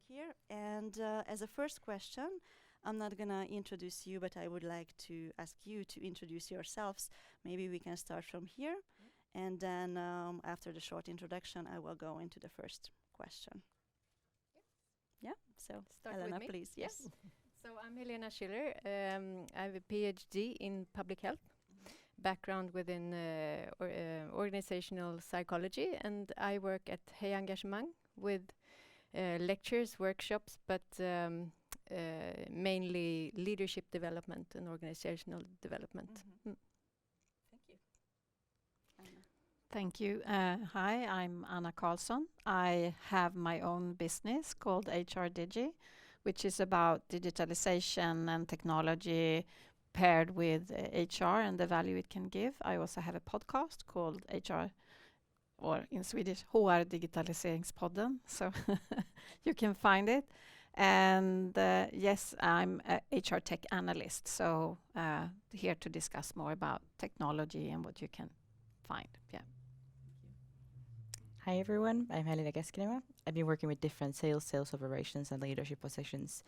here. And as a first question, I'm not going to introduce you, but I would like to ask you to introduce yourselves. Maybe we can start from here. And then after the short introduction, I will go into the first question. Yeah, so Start Helena, with me. please. Yes. So I'm Helena Schiller. I have a PhD in public health, background within organizational psychology, and I work at HejEngagemang with lectures, workshops, but mainly leadership development and organizational development. Thank you. Anna. Thank you. Hi, I'm Anna Carlsson. I have my own business called HRDigi, which is about digitalization and technology paired with HR and the value it can give. I also have a podcast called HR, or in Swedish, HRDigitaliseringspodden, so you can find it. And yes, I'm a HR tech analyst, so here to discuss more about technology and what you can find. Yeah. Hi everyone, I'm Helinä Keskiniva. I've been working with different sales operations and leadership positions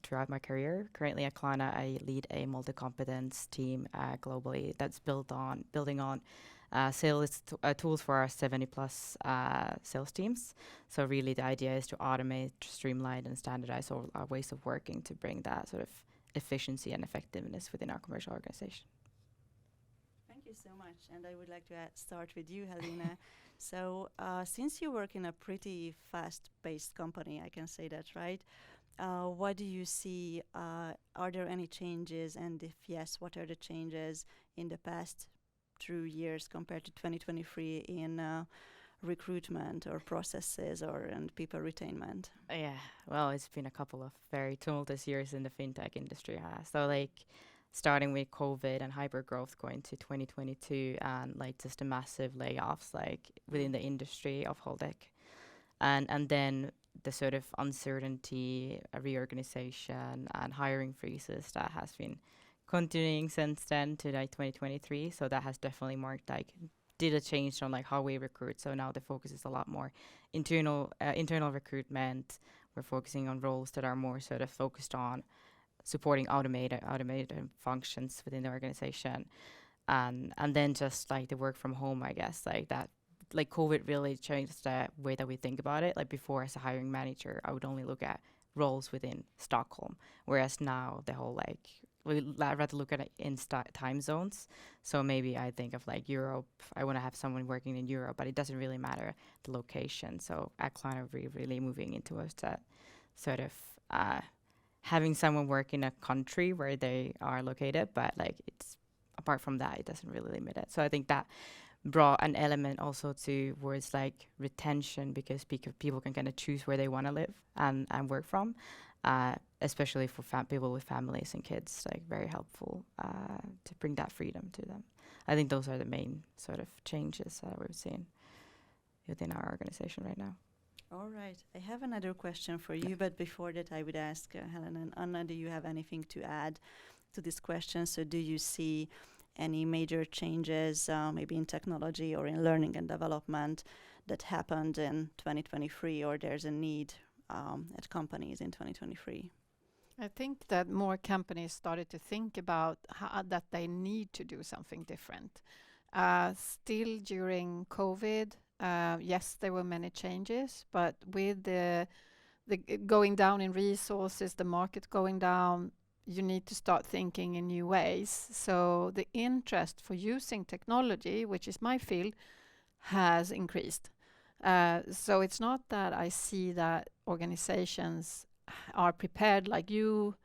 throughout my career. Currently at Klarna, I lead a multi-competence team globally that's building on sales tools for our 70 plus sales teams. So really the idea is to automate, streamline and standardize all our ways of working to bring that sort of efficiency and effectiveness within our commercial organization. Thank you so much. And I would like to start with you, Helena. So since you work in a pretty fast-paced company, I can say that, right? What do you see? Are there any changes? And if yes, what are the changes in the past 2 years compared to 2023 in recruitment or processes and people retainment? Yeah, well, it's been a couple of very tumultuous years in the fintech industry. So like starting with COVID and hypergrowth going to 2022 and like just the massive layoffs like within the industry of whole tech. And then the sort of uncertainty, reorganization and hiring freezes that has been continuing since then to like 2023. So that has definitely marked like did a change on like how we recruit. So now the focus is a lot more internal recruitment. We're focusing on roles that are more sort of focused on supporting automated functions within the organization, and then just like the work from home, I guess, like that, like COVID really changed the way that we think about it. Like before, as a hiring manager, I would only look at roles within Stockholm, whereas now the whole like I'd rather look at it in time zones. So maybe I think of like Europe. I want to have someone working in Europe, but it doesn't really matter the location. So at Klarna, we're really moving into a sort of having someone work in a country where they are located, but like it's apart from that, it doesn't really limit it. So I think that brought an element also to words like retention, because people can kind of choose where they want to live and work from, especially for people with families and kids, like very helpful to bring that freedom to them. I think those are the main sort of changes that we're seeing within our organization right now. All right. I have another question for you, but before that, I would ask Helena and Anna, do you have anything to add to this question? So do you see any major changes, maybe in technology or in learning and development that happened in 2023, or there's a need at companies in 2023? I think that more companies started to think about that they need to do something different. Still during COVID, yes, there were many changes, but with the going down in resources, the market going down, you need to start thinking in new ways. So the interest for using technology, which is my field, has increased. So it's not that I see that organizations are prepared, like you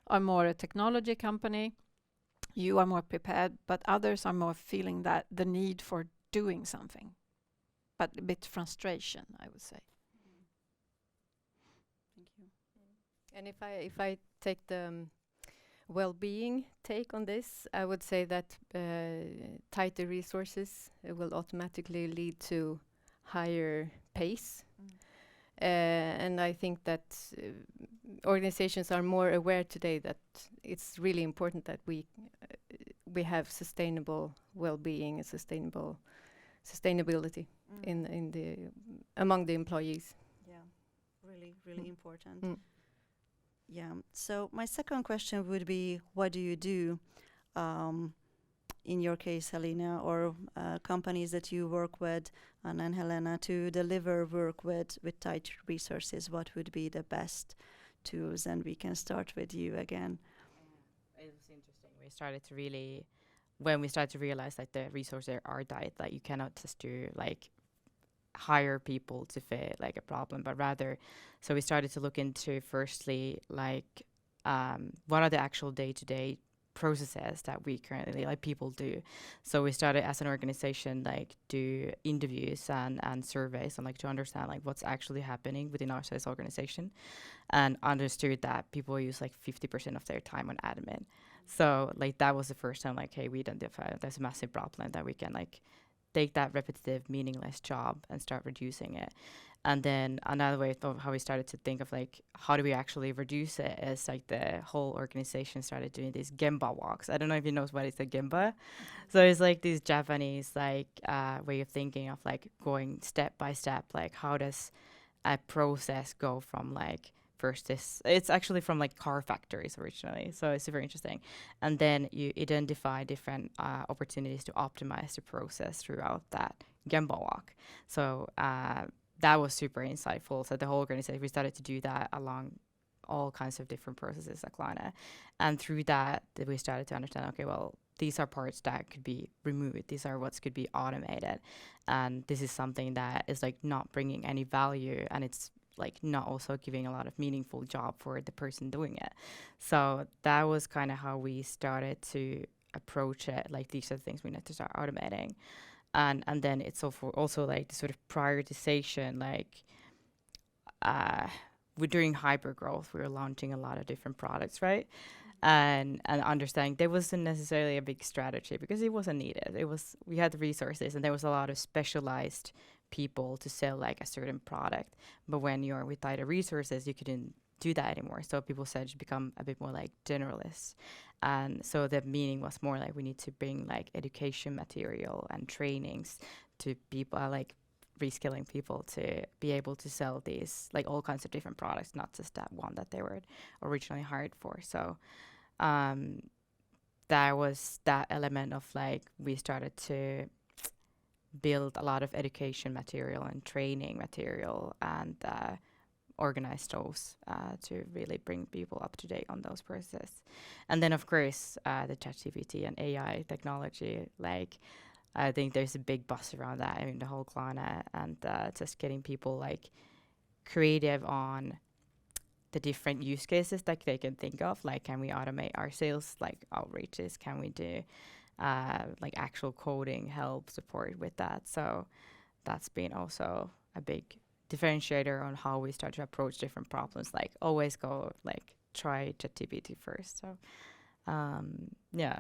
are more a technology company, you are more prepared, but others are more feeling that the need for doing something, but a bit frustration, I would say. Thank you. And if I take the well-being take on this, I would say that tighter resources will automatically lead to higher pace. And I think that organizations are more aware today that it's really important that we have sustainable well-being and sustainability in the among the employees. Yeah, really important. Mm. Yeah. So my second question would be, what do you do, in your case, Helinä, or companies that you work with, and then Helena, to deliver work with tight resources? What would be the best tools? And we can start with you again. It was interesting. We started to really, when we started to realize that the resources are tight, that you cannot just do like hire people to fit like a problem, but rather, so we started to look into firstly like what are the actual day-to-day processes that we currently like people do. So we started as an organization like do interviews and surveys and like to understand like what's actually happening within our sales organization, and understood that people use like 50% of their time on admin. So like that was the first time like, hey, we identified there's a massive problem that we can like take that repetitive meaningless job and start reducing it. And then another way of how we started to think of like how do we actually reduce it is like the whole organization started doing these gemba walks. I don't know if you know what is a gemba. So it's like these Japanese like way of thinking of like going step by step, like how does a process go from like first this, it's actually from like car factories originally, so it's super interesting, and then you identify different opportunities to optimize the process throughout that gemba walk. So that was super insightful. So the whole organization, we started to do that along all kinds of different processes at Klarna, and through that we started to understand, okay, well, these are parts that could be removed, these are what could be automated, and this is something that is like not bringing any value, and it's like not also giving a lot of meaningful job for the person doing it. So that was kind of how we started to approach it, like these are the things we need to start automating. And then it's also like the sort of prioritization, like we're doing hyper growth, we were launching a lot of different products, right? And understanding there wasn't necessarily a big strategy because it wasn't needed. It was, we had the resources and there was a lot of specialized people to sell like a certain product. But when you're with tighter resources, you couldn't do that anymore. So people said to become a bit more like generalists. And so the meaning was more like we need to bring like education material and trainings to people, like reskilling people to be able to sell these like all kinds of different products, not just that one that they were originally hired for. So that was that element of like we started to build a lot of education material and training material and organize those to really bring people up to date on those processes. And then of course the ChatGPT and AI technology, like I think there's a big buzz around that in the whole Klarna, and just getting people like creative on the different use cases that they can think of, like can we automate our sales like outreaches, can we do like actual coding help support with that. So that's been also a big differentiator on how we start to approach different problems, like always go like try ChatGPT first. So yeah,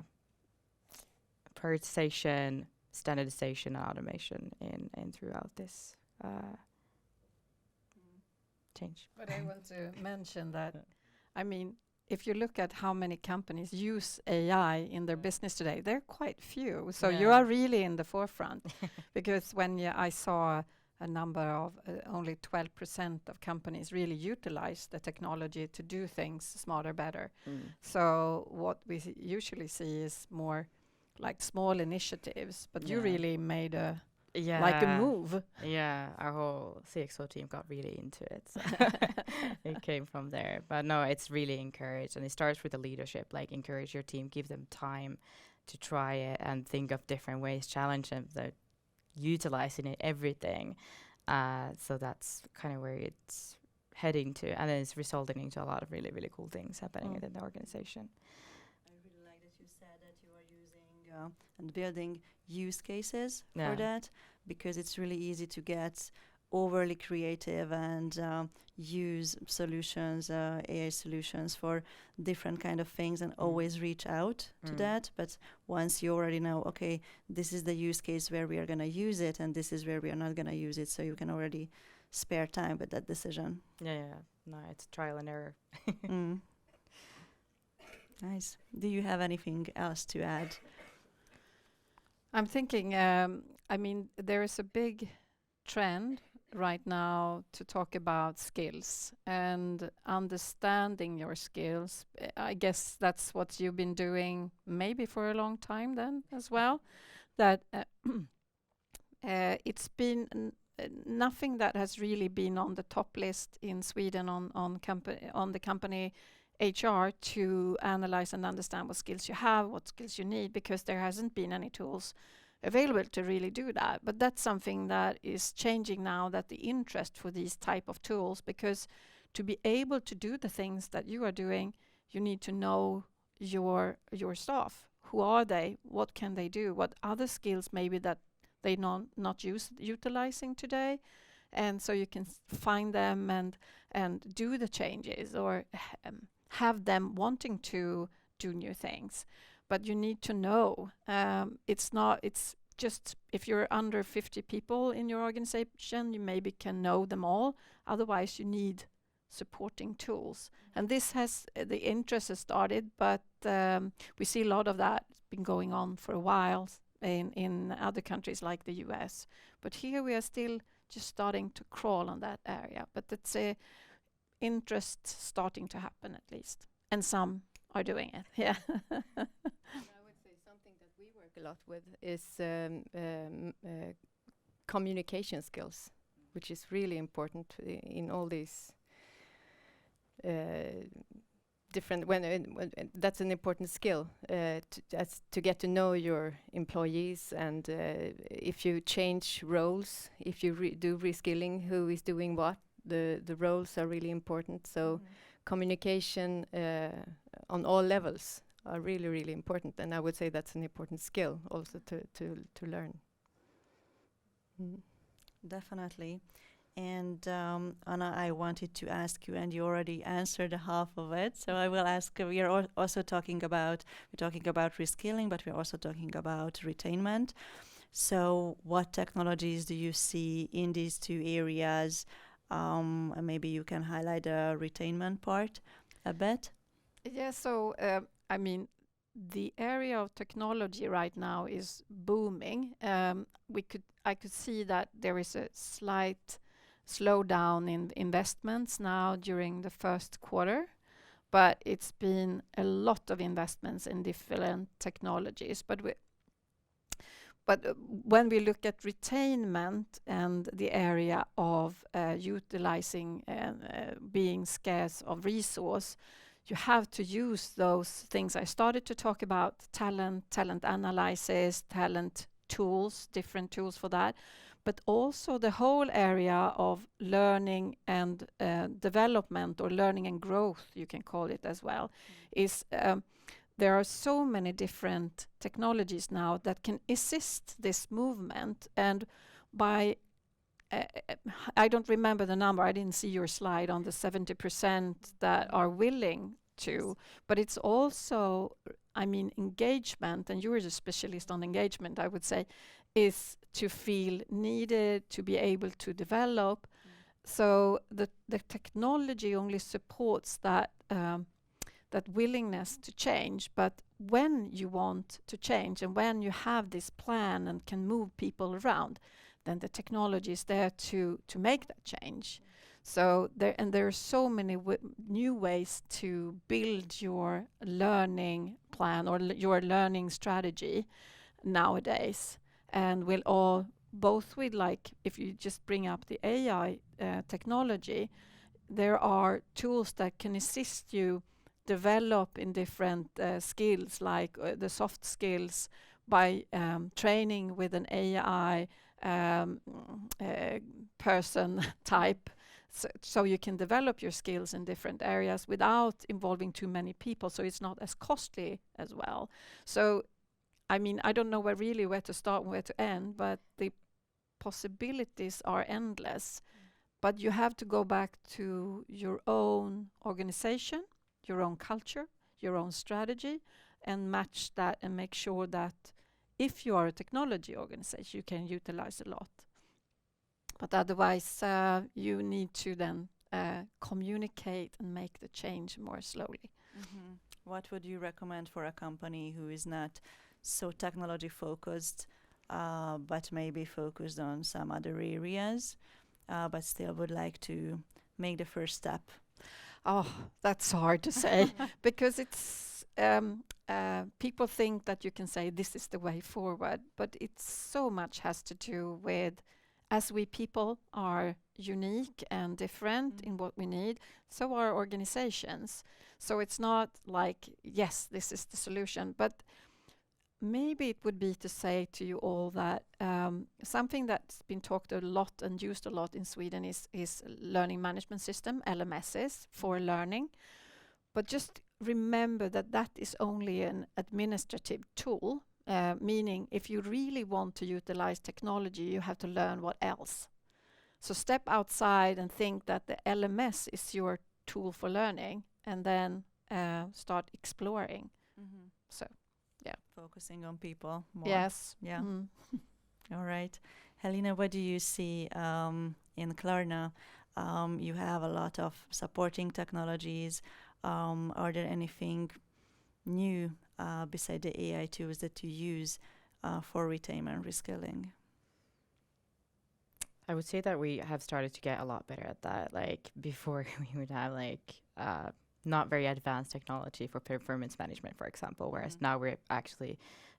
prioritization, standardization, and automation in throughout this change. But I want to mention that, I mean, if you look at how many companies use AI in their business today, they're quite few. So you are really in the forefront. Because when I saw a number of only 12% of companies really utilize the technology to do things smarter, better. So what we usually see is more like small initiatives, but you really made a like a move. Yeah, our whole CXO team got really into it. So it came from there. But no, it's really encouraged. And it starts with the leadership, like encourage your team, give them time to try it and think of different ways, challenge them, that utilizing it, everything. So that's kind of where it's heading to. And then it's resulting into a lot of really, really cool things happening within the organization. I really like that you said that you are using and building use cases for that, because it's really easy to get overly creative and use solutions, AI solutions for different kind of things, and always reach out to that. But once you already know, okay, this is the use case where we are going to use it and this is where we are not going to use it, so you can already spare time with that decision. No, it's trial and error. Nice. Do you have anything else to add? I'm thinking, I mean, there is a big trend right now to talk about skills and understanding your skills. I guess that's what you've been doing maybe for a long time then as well. That it's been nothing that has really been on the top list in Sweden on the company HR to analyze and understand what skills you have, what skills you need, because there hasn't been any tools available to really do that. But that's something that is changing now, that the interest for these type of tools, because to be able to do the things that you are doing, you need to know your staff. Who are they? What can they do? What other skills maybe that they not utilizing today? And so you can find them and do the changes, or have them wanting to do new things. But you need to know. It's just if you're under 50 people in your organization, you maybe can know them all. Otherwise, you need supporting tools. And this has the interest has started, but we see a lot of that been going on for a while in other countries like the US. But here we are still just starting to crawl on that area. But it's a interest starting to happen at least, and some are doing it. Yeah. I would say something that we work a lot with is communication skills, which is really important in all these different. When that's an important skill to get to know your employees, and if you change roles, if you do reskilling, who is doing what, the roles are really important. So communication on all levels are really, really important, and I would say that's an important skill also to learn. Definitely. And Anna, I wanted to ask you, and you already answered half of it. So I will ask. We are also talking about reskilling, but we're also talking about retainment. So, what technologies do you see in these two areas? And maybe you can highlight the retainment part a bit. Yeah, so I mean, the area of technology right now is booming. I could see that there is a slight slowdown in investments now during the first quarter, but it's been a lot of investments in different technologies. But when we look at retainment and the area of utilizing being scarce of resource, you have to use those things I started to talk about: talent analysis, talent tools, different tools for that, but also the whole area of learning and development, or learning and growth, you can call it as well. Is there are so many different technologies now that can assist this movement, and by I don't remember the number. I didn't see your slide on the 70% that are willing to, but it's also, I mean, engagement, and you're a specialist on engagement, I would say, is to feel needed, to be able to develop. So the technology only supports that that willingness to change. But when you want to change, and when you have this plan and can move people around, then the technology is there to make that change. So there are so many new ways to build your learning plan or your learning strategy nowadays, and we'll all both with, like, if you just bring up the AI technology, there are tools that can assist you develop in different skills, like the soft skills, by training with an AI person type, so you can develop your skills in different areas without involving too many people, so it's not as costly as well. So I mean, I don't know where to start and where to end, but the possibilities are endless. But you have to go back to your own organization, your own culture, your own strategy, and match that, and make sure that if you are a technology organization, you can utilize a lot. But otherwise, you need to then communicate and make the change more slowly. What would you recommend for a company who is not so technology focused, but maybe focused on some other areas? but still would like to make the first step? Oh, that's hard to say because it's people think that you can say this is the way forward, but it's so much has to do with, as we people are unique and different in what we need, so are organizations. So it's not like, yes, this is the solution, but maybe it would be to say to you all that something that's been talked a lot and used a lot in Sweden is learning management system, LMSs, for learning. But just remember that that is only an administrative tool, meaning if you really want to utilize technology, you have to learn what else. So step outside and think that the LMS is your tool for learning, and then start exploring. So Focusing on people more. yes. Yeah. All right. Helena, what do you see in Klarna? You have a lot of supporting technologies. Are there anything new beside the AI tools that you use for retainment reskilling? I would say that we have started to get a lot better at that. Like before, we would have not very advanced technology for performance management, for example, whereas now we're actually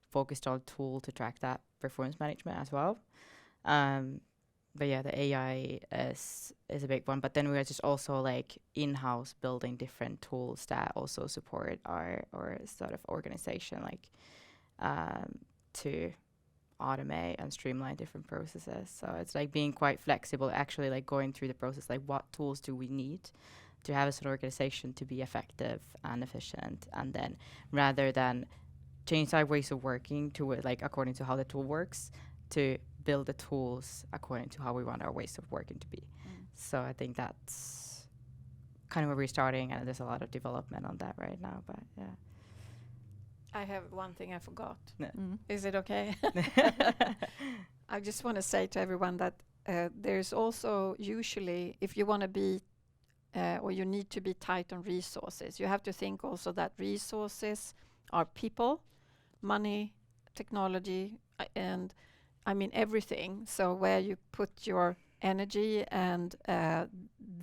focused on tool to track that performance management as well. But yeah, the AI is a big one. But then we are just also like in-house building different tools that also support our sort of organization, like to automate and streamline different processes. So it's like being quite flexible, actually like going through the process, like what tools do we need to have as an organization to be effective and efficient, and then rather than change our ways of working to like according to how the tool works, to build the tools according to how we want our ways of working to be. So I think that's kind of where we're starting, and there's a lot of development on that right now, but yeah. I have one thing I forgot. No. Is it okay? I just want to say to everyone that there's also usually, if you want to be or you need to be tight on resources, you have to think also that resources are people, money, technology, and I mean everything. So where you put your energy and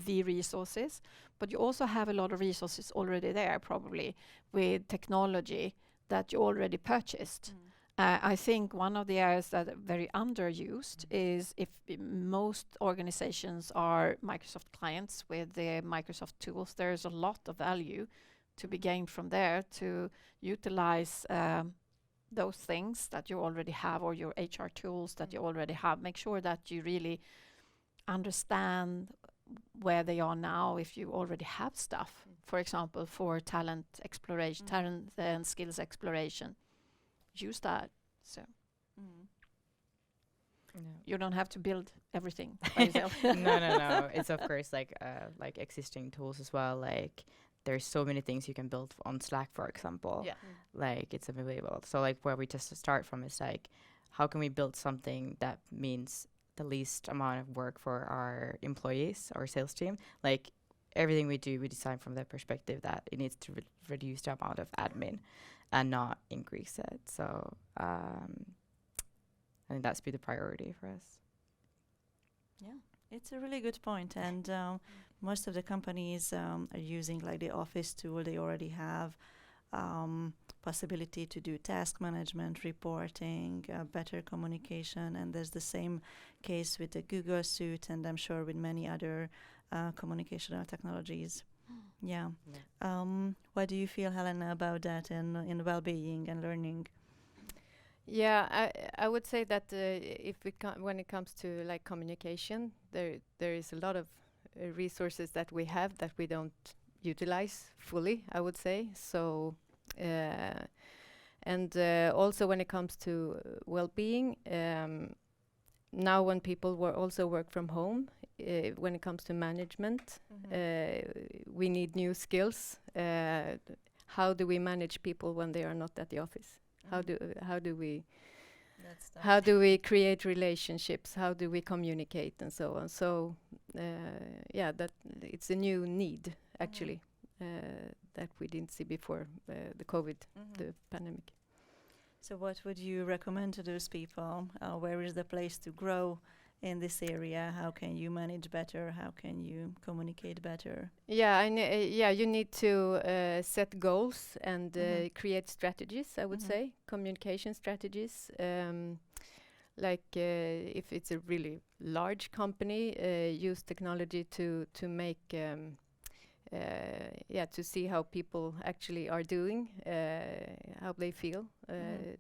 the resources, but you also have a lot of resources already there, probably with technology that you already purchased. I think one of the areas that are very underused is if most organizations are Microsoft clients with the Microsoft tools, there's a lot of value to be gained from there to utilize those things that you already have, or your HR tools that you already have. Make sure that you really understand where they are now if you already have stuff, for example, for talent exploration, talent and skills exploration. Use that. So you don't have to build everything by yourself. No. It's of course like existing tools as well. Like there's so many things you can build on Slack, for example. Yeah. Like it's available. So like where we just start from is like, how can we build something that means the least amount of work for our employees, our sales team? Like everything we do, we design from the perspective that it needs to reduce the amount of admin and not increase it. So I think that's been the priority for us. Yeah, it's a really good point. And most of the companies are using like the Office tool. They already have possibility to do task management, reporting, better communication. And there's the same case with the Google Suite, and I'm sure with many other communicational technologies. Yeah. What do you feel, Helena, about that in well-being and learning? Yeah, I would say that when it comes to like communication, there is a lot of resources that we have that we don't utilize fully, I would say. So and also when it comes to well-being, now when people also work from home, when it comes to management, we need new skills. How do we manage people when they are not at the office? How do we create relationships? How do we communicate and so on? So that it's a new need actually that we didn't see before the COVID, the pandemic. So what would you recommend to those people? Where is the place to grow in this area? How can you manage better? How can you communicate better? Yeah, you need to set goals and Mhm. create strategies, I would Mhm. say, communication strategies. If it's a really large company, use technology to make to see how people actually are doing, how they feel, Mhm.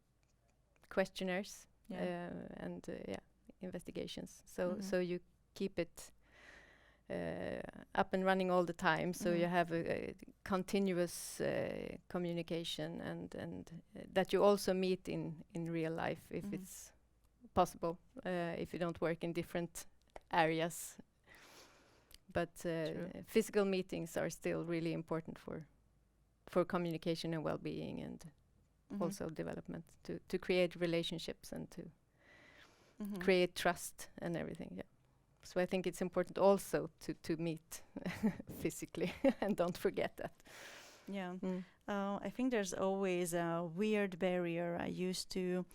questionnaires, Yeah. and investigations. Mhm. So you keep it up and running all the time. So you Mhm. have a continuous communication, and that you also meet in real life if Mhm. it's possible. If you don't work in different areas, but True. physical meetings are still really important for communication and well-being, and Mhm. also development to create relationships and to Mhm. create trust and everything. Yeah. So I think it's important also to meet physically, and don't forget that. Yeah. Mm. I think there's always a weird barrier. I used to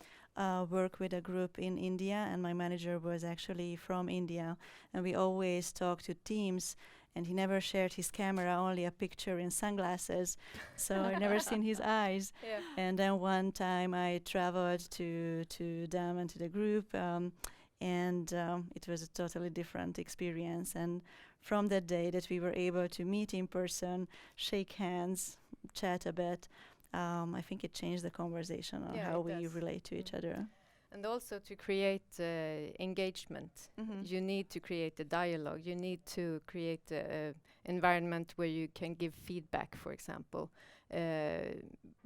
work with a group in India, and my manager was actually from India. And we always talked to teams, and he never shared his camera, only a picture in sunglasses. So I never seen his eyes. Yeah. And then one time I traveled to them and to the group, and it was a totally different experience. And from that day that we were able to meet in person, shake hands, chat a bit, I think it changed the conversation on Yeah, how it we does. relate to each other. And also to create engagement, you need to create a dialogue. You need to create a environment where you can give feedback, for example,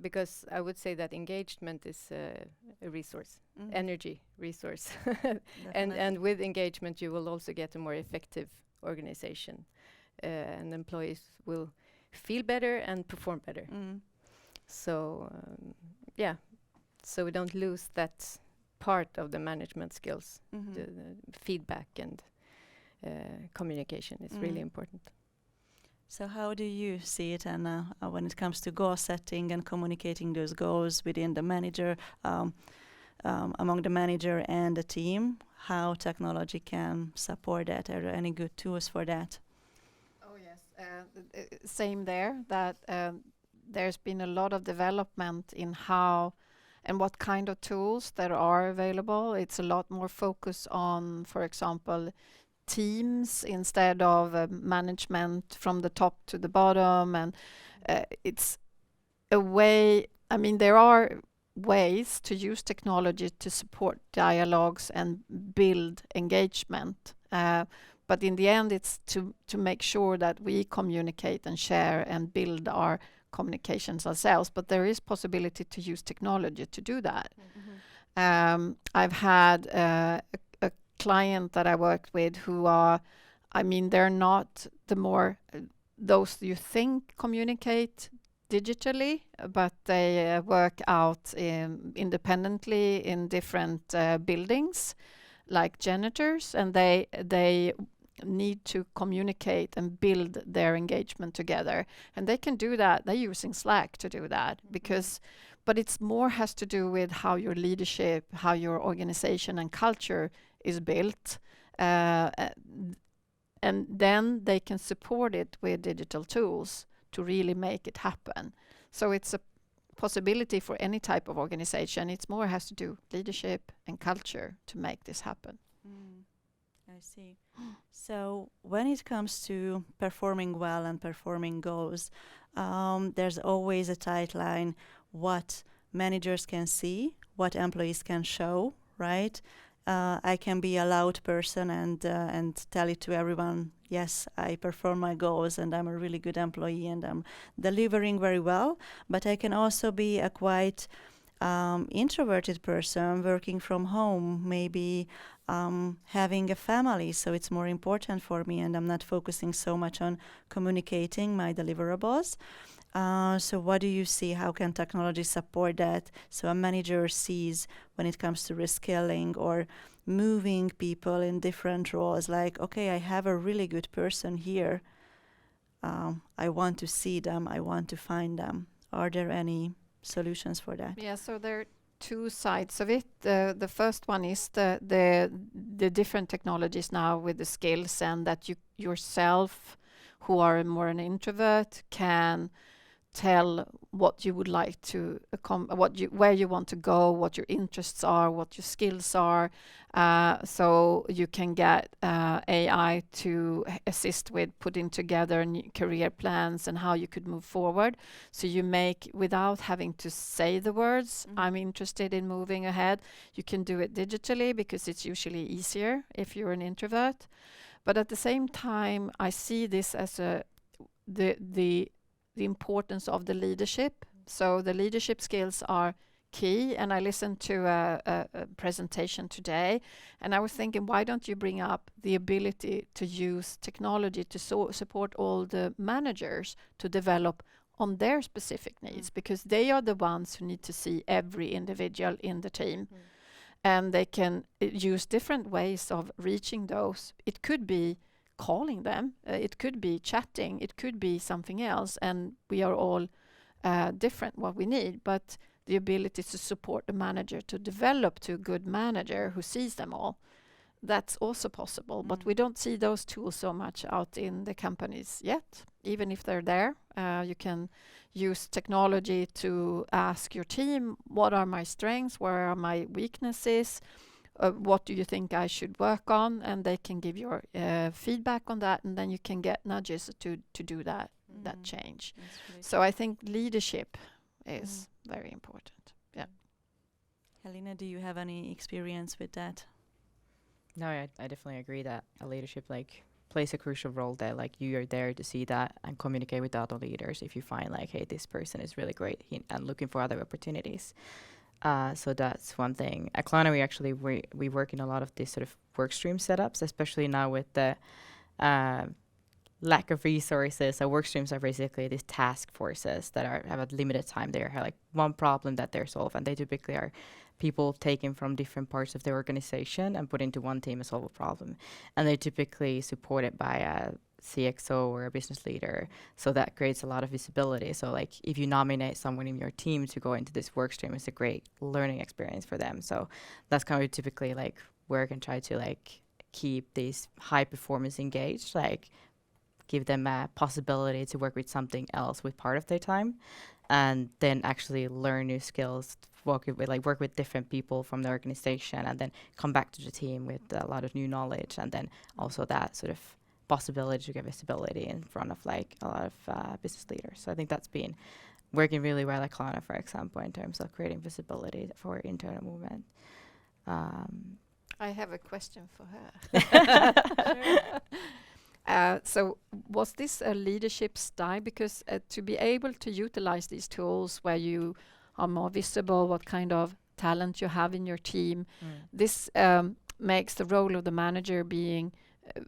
because I would say that engagement is a resource, energy resource, and with engagement you will also get a more effective organization, and employees will feel better and perform better. So so we don't lose that part of the management skills. The feedback and communication is really important. So how do you see it, Anna, when it comes to goal setting and communicating those goals within the manager, among the manager and the team? How technology can support that? Are there any good tools for that? Oh yes, same there. That there's been a lot of development in how and what kind of tools that are available. It's a lot more focus on, for example, teams instead of management from the top to the bottom, and it's a way. I mean, there are ways to use technology to support dialogues and build engagement. But in the end, it's to make sure that we communicate and share and build our communications ourselves. But there is possibility to use technology to do that. I've had a client that I worked with who are, I mean, they're not the more those you think communicate digitally, but they work out independently in different buildings, like janitors, and they need to communicate and build their engagement together, and they can do that. They're using Slack to do that because, but it's more has to do with how your leadership, how your organization and culture is built, and then they can support it with digital tools to really make it happen. So it's a possibility for any type of organization. It's more has to do leadership and culture to make this happen. I see. So when it comes to performing well and performing goals, there's always a tight line what managers can see, what employees can show, right? I can be a loud person and tell it to everyone, yes, I perform my goals and I'm a really good employee and I'm delivering very well. But I can also be a quite introverted person working from home, maybe having a family, so it's more important for me and I'm not focusing so much on communicating my deliverables. So what do you see? How can technology support that? So a manager sees when it comes to reskilling or moving people in different roles, like, okay, I have a really good person here. I want to see them. I want to find them. Are there any solutions for that? Yeah, so there are two sides of it. The first one is the different technologies now with the skills, and that you yourself, who are more an introvert, can tell what you would like to where you want to go, what your interests are, what your skills are, so you can get AI to assist with putting together career plans and how you could move forward. So you make, without having to say the words, I'm interested in moving ahead, you can do it digitally because it's usually easier if you're an introvert. But at the same time, I see this as the importance of the leadership. So the leadership skills are key. And I listened to a presentation today, and I was thinking, why don't you bring up the ability to use technology to support all the managers to develop on their specific needs, because they are the ones who need to see every individual in the team. And they can use different ways of reaching those. It could be calling them, it could be chatting, it could be something else, and we are all different what we need, but the ability to support the manager to develop to a good manager who sees them all, that's also possible. But we don't see those tools so much out in the companies yet, even if they're there. You can use technology to ask your team, what are my strengths, where are my weaknesses, what do you think I should work on, and they can give your feedback on that, and then you can get nudges to do that change. Really so I think leadership is very important. Yeah. Helena, do you have any experience with that? No, I definitely agree that a leadership plays a crucial role there. Like, you are there to see that and communicate with the other leaders if you find hey, this person is really great and looking for other opportunities. So that's one thing. At Klarna, we work in a lot of these sort of work stream setups, especially now with the lack of resources. So work streams are basically these task forces that have a limited time. They have one problem that they're solving, and they typically are people taken from different parts of the organization and put into one team and solve a problem. And they're typically supported by a CXO or a business leader. So that creates a lot of visibility. So if you nominate someone in your team to go into this work stream, it's a great learning experience for them. So that's kind of typically work and try to keep these high performers engaged, give them a possibility to work with something else with part of their time, and then actually learn new skills, work with different people from the organization, and then come back to the team with a lot of new knowledge, and then also that sort of possibility to get visibility in front of a lot of business leaders. So I think that's been working really well at Klarna, for example, in terms of creating visibility for internal movement. I have a question for her. So was this a leadership style? Because to be able to utilize these tools where you are more visible, what kind of talent you have in your team, this makes the role of the manager being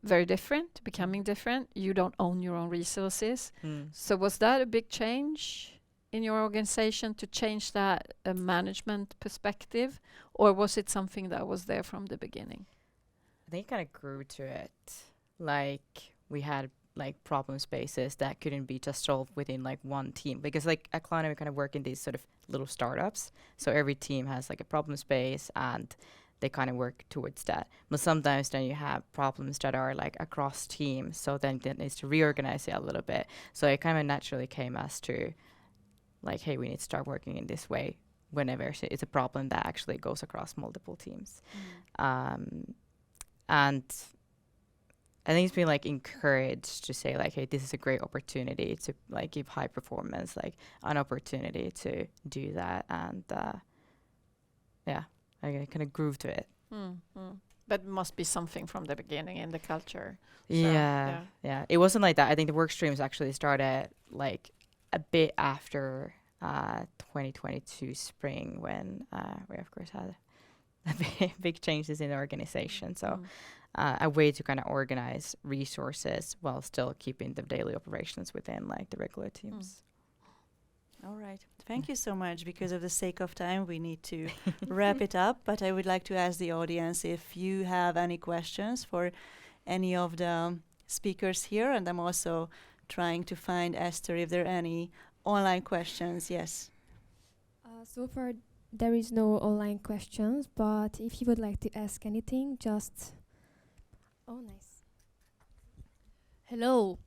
very different, becoming different. You don't own your own resources. So was that a big change in your organization to change that management perspective, or was it something that was there from the beginning? I think it kind of grew to it. We had problem spaces that couldn't be just solved within one team, because at Klarna we kind of work in these sort of little startups, so every team has a problem space and they kind of work towards that. But sometimes then you have problems that are across teams, so then it needs to reorganize it a little bit. So it kind of naturally came as to hey, we need to start working in this way whenever it's a problem that actually goes across multiple teams. And I think it's been encouraged to say hey, this is a great opportunity to give high performance an opportunity to do that, and I kind of grew to it. But it must be something from the beginning in the culture. So, yeah. It wasn't like that. I think the work streams actually started a bit after 2022 spring, when we of course had big changes in the organization. So a way to kind of organize resources while still keeping the daily operations within the regular teams. All right. Thank you so much. Because of the sake of time, we need to wrap it up. But I would like to ask the audience if you have any questions for any of the speakers here. And I'm also trying to find, Esther, if there are any online questions. Yes. So far, there is no online questions, but if you would like to ask anything, just... Oh, nice. Hello.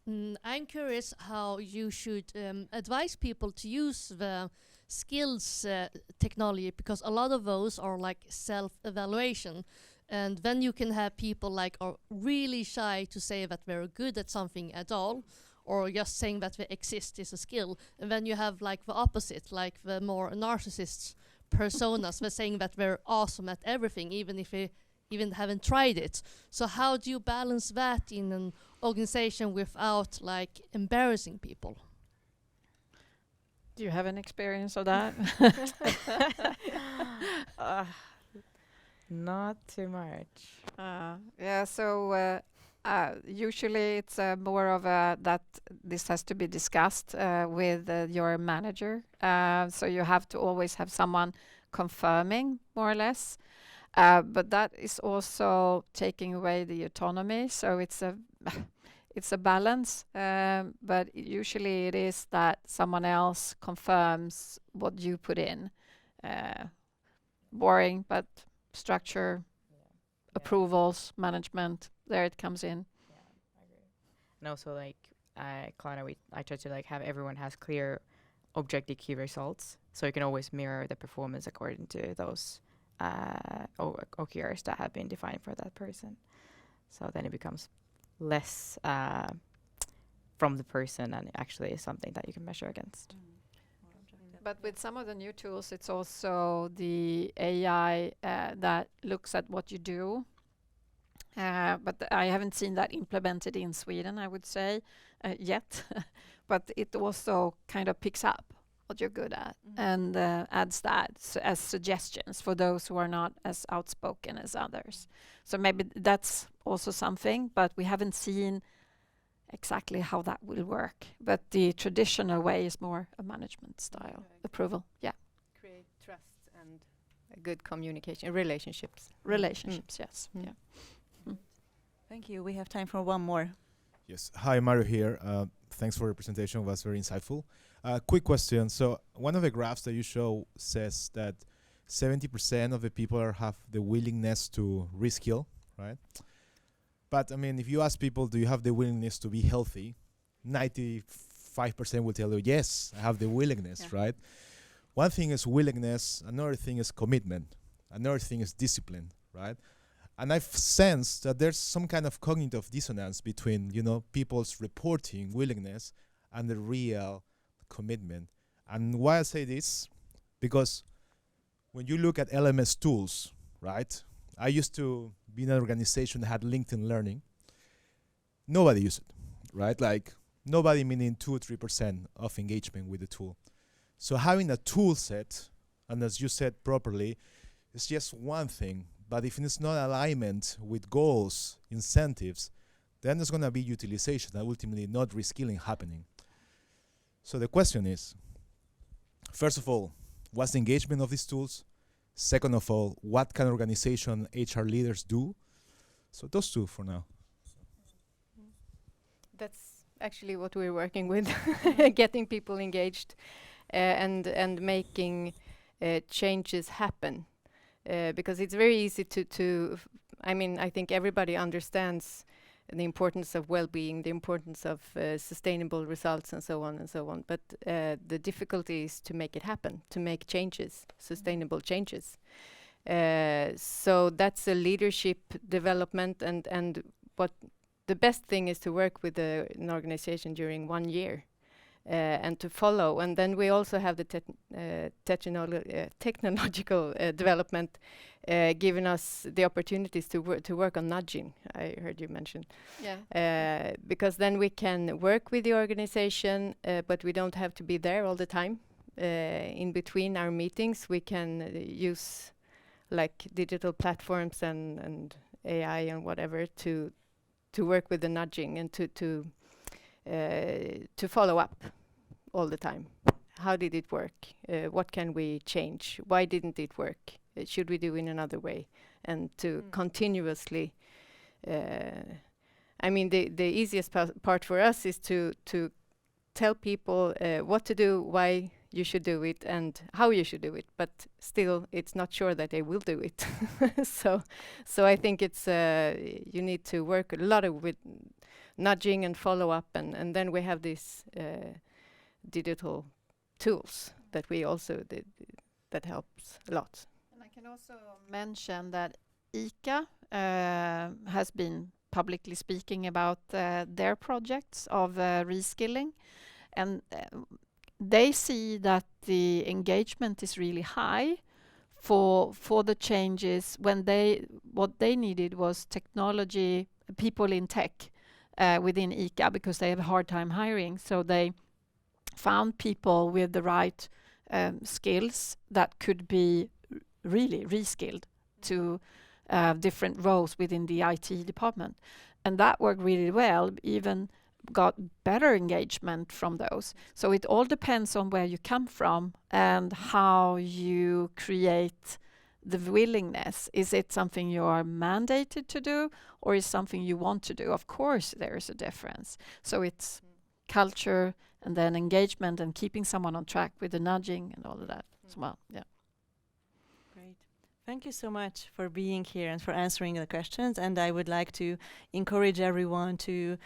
I'm curious how you should advise people to use the skills technology, because a lot of those are like self-evaluation, and then you can have people like are really shy to say that they're good at something at all, or just saying that they exist is a skill, and then you have like the opposite, like the more narcissist personas, they're saying that they're awesome at everything even if they even haven't tried it. So how do you balance that in an organization without like embarrassing people? Do you have an experience of that? Not too much. Yeah, so usually it's more of a that this has to be discussed with your manager. So you have to always have someone confirming, more or less. But that is also taking away the autonomy. So it's a balance. But usually it is that someone else confirms what you put in. Boring, but structure, approvals, management, there it comes in. Yeah, I agree. And also, like, Klarna, I try to like have everyone has clear objective key results, so you can always mirror the performance according to those OKRs that have been defined for that person. So then it becomes less from the person and actually is something that you can measure against. But with some of the new tools, it's also the AI that looks at what you do. But I haven't seen that implemented in Sweden, I would say, yet. But it also kind of picks up what you're good at and adds that as suggestions for those who are not as outspoken as others. So maybe that's also something, but we haven't seen exactly how that will work. But the traditional way is more a management style approval. Yeah. Create trust and a good communication, relationships. Relationships, yes. Yeah. Thank you. We have time for one more. Yes. Hi, Mario here. Thanks for your presentation. It was very insightful. Quick question. So one of the graphs that you show says that 70% of the people have the willingness to reskill, right? But I mean, if you ask people, do you have the willingness to be healthy? 95% will tell you, yes, I have the willingness, right? One thing is willingness. Another thing is commitment. Another thing is discipline, right? And I've sensed that there's some kind of cognitive dissonance between, people's reporting willingness and the real commitment. And why I say this, because when you look at LMS tools, right? I used to be in an organization that had LinkedIn Learning. Nobody used it, right? Like nobody, meaning 2 or 3% of engagement with the tool. So having a tool set, and as you said properly, is just one thing. But if it's not alignment with goals, incentives, then there's going to be utilization and ultimately not reskilling happening. So the question is, first of all, what's the engagement of these tools? Second of all, what kind of organization HR leaders do? So those two for now. That's actually what we're working with, getting people engaged and making changes happen. Because it's very easy I think everybody understands the importance of well-being, the importance of sustainable results and so on. But the difficulty is to make it happen, to make changes, sustainable changes. So that's a leadership development and what the best thing is to work with an organization during 1 year. And to follow, and then we also have the technological development, giving us the opportunities to work on nudging. I heard you mention, because then we can work with the organization, but we don't have to be there all the time. In between our meetings, we can use like digital platforms and AI and whatever to work with the nudging and to follow up all the time. How did it work? What can we change? Why didn't it work? Should we do in another way? And to continuously, the easiest part for us is to tell people what to do, why you should do it and how you should do it, but still it's not sure that they will do it. So I think it's you need to work a lot with nudging and follow up, and then we have these digital tools that we also did that helps a lot. And I can also mention that ICA has been publicly speaking about their projects of reskilling, and they see that the engagement is really high for the changes. When what they needed was technology, people in tech within ICA, because they have a hard time hiring. So they found people with the right skills that could be really reskilled to different roles within the IT department. And that worked really well, even got better engagement from those. So it all depends on where you come from and how you create the willingness. Is it something you are mandated to do, or is something you want to do? Of course, there is a difference. So it's culture and then engagement and keeping someone on track with the nudging and all of that as well. Yeah. Great. Thank you so much for being here and for answering the questions. And I would like to encourage everyone to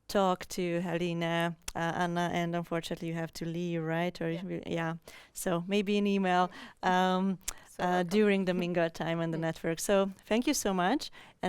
talk to Helinä, Anna, and unfortunately you have to leave, right? Or yeah. So maybe an email during the Mingle time on the network. So thank you so much. And